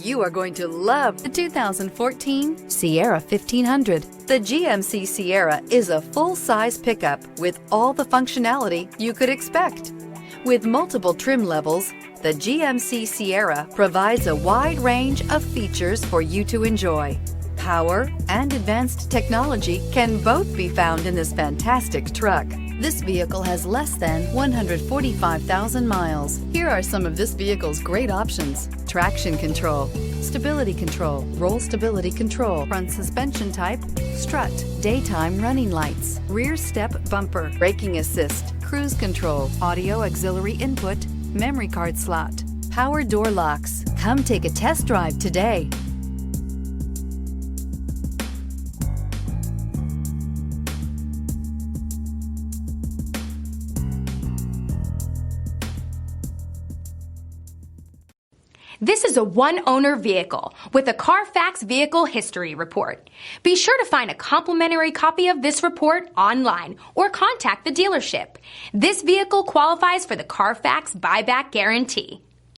You are going to love the 2014 Sierra 1500. The GMC Sierra is a full-size pickup with all the functionality you could expect. With multiple trim levels, the GMC Sierra provides a wide range of features for you to enjoy. Power and advanced technology can both be found in this fantastic truck. This vehicle has less than 145,000 miles. Here are some of this vehicle's great options: traction control, stability control, roll stability control, front suspension type, strut, daytime running lights, rear step bumper, braking assist, cruise control, audio auxiliary input, memory card slot, power door locks. Come take a test drive today. This is a one-owner vehicle with a Carfax Vehicle History Report. Be sure to find a complimentary copy of this report online or contact the dealership. This vehicle qualifies for the Carfax Buyback Guarantee.